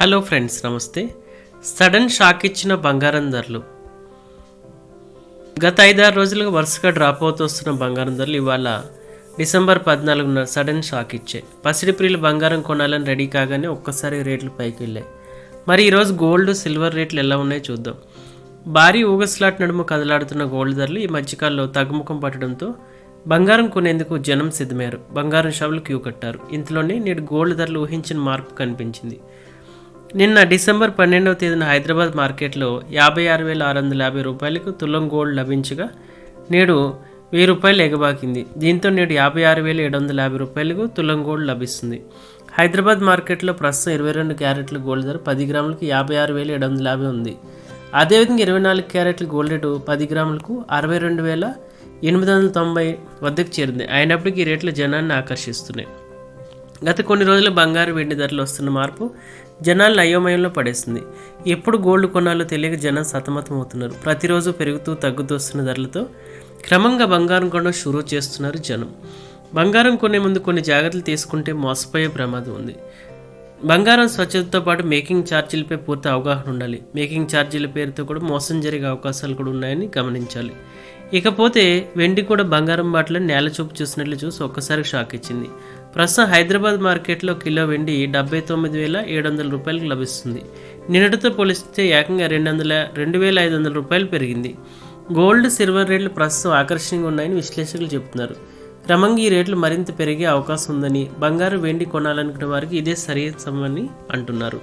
Hello friends, నమస్తే. Sudden shock ఇచ్చిన బంగారం ధరలు. గత 5-6 రోజులుగా వరుసగా డ్రాప్ అవుతూ వస్తున్న బంగారం ధరలు ఇవాళ డిసెంబర్ 14న సడన్ షాక్ ఇచ్చాయి. పసిడి ప్రియులు బంగారం కొనాలని రెడీ కాగానే ఒక్కసారి రేట్లు పైకి వెళ్ళాయి. మరి ఈరోజు గోల్డ్, సిల్వర్ రేట్లు ఎలా ఉన్నాయో చూద్దాం. భారీ ఊగస్లాట్ నడుము కదలాడుతున్న గోల్డ్ ధరలు ఈ మధ్యకాలంలో తగ్గుముఖం పట్టడంతో బంగారం కొనేందుకు జనం సిద్ధమయ్యారు. బంగారం షాపులు క్యూ కట్టారు. ఇంతలోనే నేడు గోల్డ్ ధరలు ఊహించిన మార్పు కనిపించింది. నిన్న డిసెంబర్ 12వ తేదీన హైదరాబాద్ మార్కెట్లో 56,650 రూపాయలకు తులం గోల్డ్ లభించగా నేడు 1000 రూపాయలు ఎగబాకింది. దీంతో నేడు 56,750 రూపాయలకు తులం గోల్డ్ లభిస్తుంది. హైదరాబాద్ మార్కెట్లో ప్రస్తుతం 22 క్యారెట్ల గోల్డ్ ధర 10 గ్రాములకు 56,750 ఉంది. అదేవిధంగా 24 క్యారెట్ల గోల్డ్ రేటు 10 గ్రాములకు 62,890 వద్దకు చేరింది. అయినప్పటికీ ఈ రేట్లు జనాన్ని ఆకర్షిస్తున్నాయి. గత కొన్ని రోజులు బంగారు, వెండి ధరలు వస్తున్న మార్పు జనాలను అయోమయంలో పడేస్తుంది. ఎప్పుడు గోల్డ్ కొనాలో తెలియక జనం సతమతం అవుతున్నారు. ప్రతిరోజు పెరుగుతూ తగ్గుతూ వస్తున్న ధరలతో క్రమంగా బంగారం కొనడం షురూ చేస్తున్నారు జనం. బంగారం కొనే ముందు కొన్ని జాగ్రత్తలు తీసుకుంటే మోసపోయే ప్రమాదం ఉంది. బంగారం స్వచ్ఛతతో పాటు మేకింగ్ ఛార్జీలపై పూర్తి అవగాహన ఉండాలి. మేకింగ్ ఛార్జీల పేరుతో కూడా మోసం జరిగే అవకాశాలు కూడా ఉన్నాయని గమనించాలి. ఇకపోతే వెండి కూడా బంగారం బాటలో నేల చూపు చూసినట్లు చూసి ఒక్కసారి షాక్ ఇచ్చింది. ప్రస్తుతం హైదరాబాద్ మార్కెట్లో కిలో వెండి 79,700 రూపాయలకు లభిస్తుంది. నిన్నటితో పోలిస్తే ఏకంగా 2,500 రూపాయలు పెరిగింది. గోల్డ్, సిల్వర్ రేట్లు ప్రస్తుతం ఆకర్షణీయంగా ఉన్నాయని విశ్లేషకులు చెబుతున్నారు. క్రమంగా ఈ రేట్లు మరింత పెరిగే అవకాశం ఉందని, బంగారు, వెండి కొనాలనుకునే వారికి ఇదే సరైన సమయమని అంటున్నారు.